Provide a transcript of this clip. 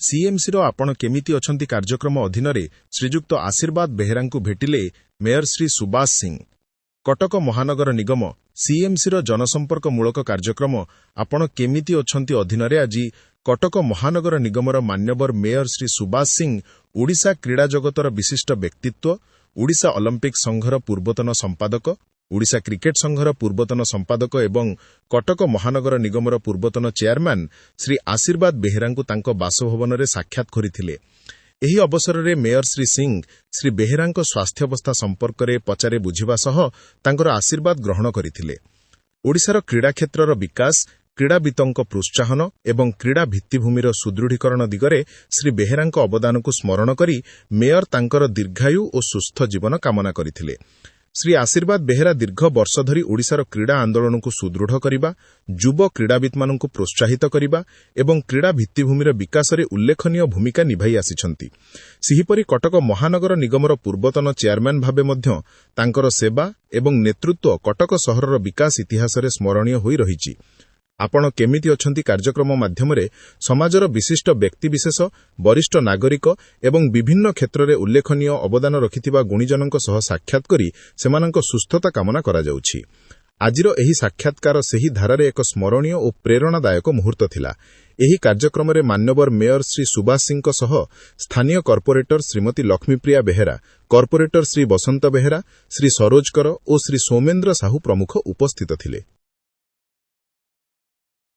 सीएमसीर आपण केमिति अछंती कार्यक्रम अधीन श्रीजुक्त आशीर्वाद बेहेरांकु भेटिले मेयर श्री सुभाष सिंह। कटक महानगर निगम सीएमसीर जनसंपर्कमूलक कार्यक्रम आपण केमिति अछंती अधीन आज कटक महानगर निगमर मान्यवर मेयर श्री सुभाष सिंह ओडिशा क्रीड़ा जगतर विशिष्ट व्यक्तित्व, ओडिशा ओलंपिक संघर पूर्वतन संपादक, ओडिशा क्रिकेट संघर पूर्वतन संपादक एवं कटक महानगर निगमर पूर्वतन चेयरमैन श्री आशीर्वाद बेहेरांकु तांको बासभवन रे साक्षात करिथिले। एही अवसर रे मेयर श्री सिंह श्री बेहेरांको स्वास्थ्यावस्था संपर्क रे पचारे बुझिबा सह तांकर आशीर्वाद ग्रहण करिथिले। ओडिशार क्रीड़ा क्षेत्रर विकास, क्रीड़ावितों प्रोत्साहन एवं क्रीड़ा भित्तिभूमिर सुदृढ़ीकरण दिगरे श्री बेहेरांको अवदानकु स्मरण करी मेयर तांकर दीर्घायु और सुस्थ जीवन कामना करिथिले। श्री आशीर्वाद बेहेरा दीर्घ वर्ष धरी ओडिशार क्रीड़ा आंदोलन को सुदृढ़ करने, युव क्रीड़ावित मानक प्रोत्साहित करने एवं क्रीड़ा भित्तिभूमिर विकास रे उल्लेखनीय भूमिका निभाई आसिछंती। सेहिपरि कटक महानगर निगमर पूर्वतन चेयरमैन भावे मध्य तांकर सेवा एवं नेतृत्व कटक सहरर विकास इतिहास रे स्मरणीय होई रहिछि। आपण केमिति अछंती कार्यक्रम माध्यमरे समाजर विशिष्ट व्यक्तिविशेष, वरिष्ठ नागरिक एवं विभिन्न क्षेत्र में उल्लेखनीय अवदान रखिथिबा गुणीजनक सह साक्षात करी सेमानक सुस्थता कामना करा जाउछि। आजिर एही साक्षात्कार सेही धारारे एक स्मरणीय और प्रेरणादायक मुहूर्त थिला। एही कार्यक्रम रे मान्यवर मेयर श्री सुभाष सिंह सह स्थानीय कॉर्पोरेटर श्रीमती लक्ष्मीप्रिया बेहेरा, कॉर्पोरेटर श्री बसंत बेहेरा, श्री सरोज कर और श्री सोमेन्द्र साहू प्रमुख उपस्थित थिले।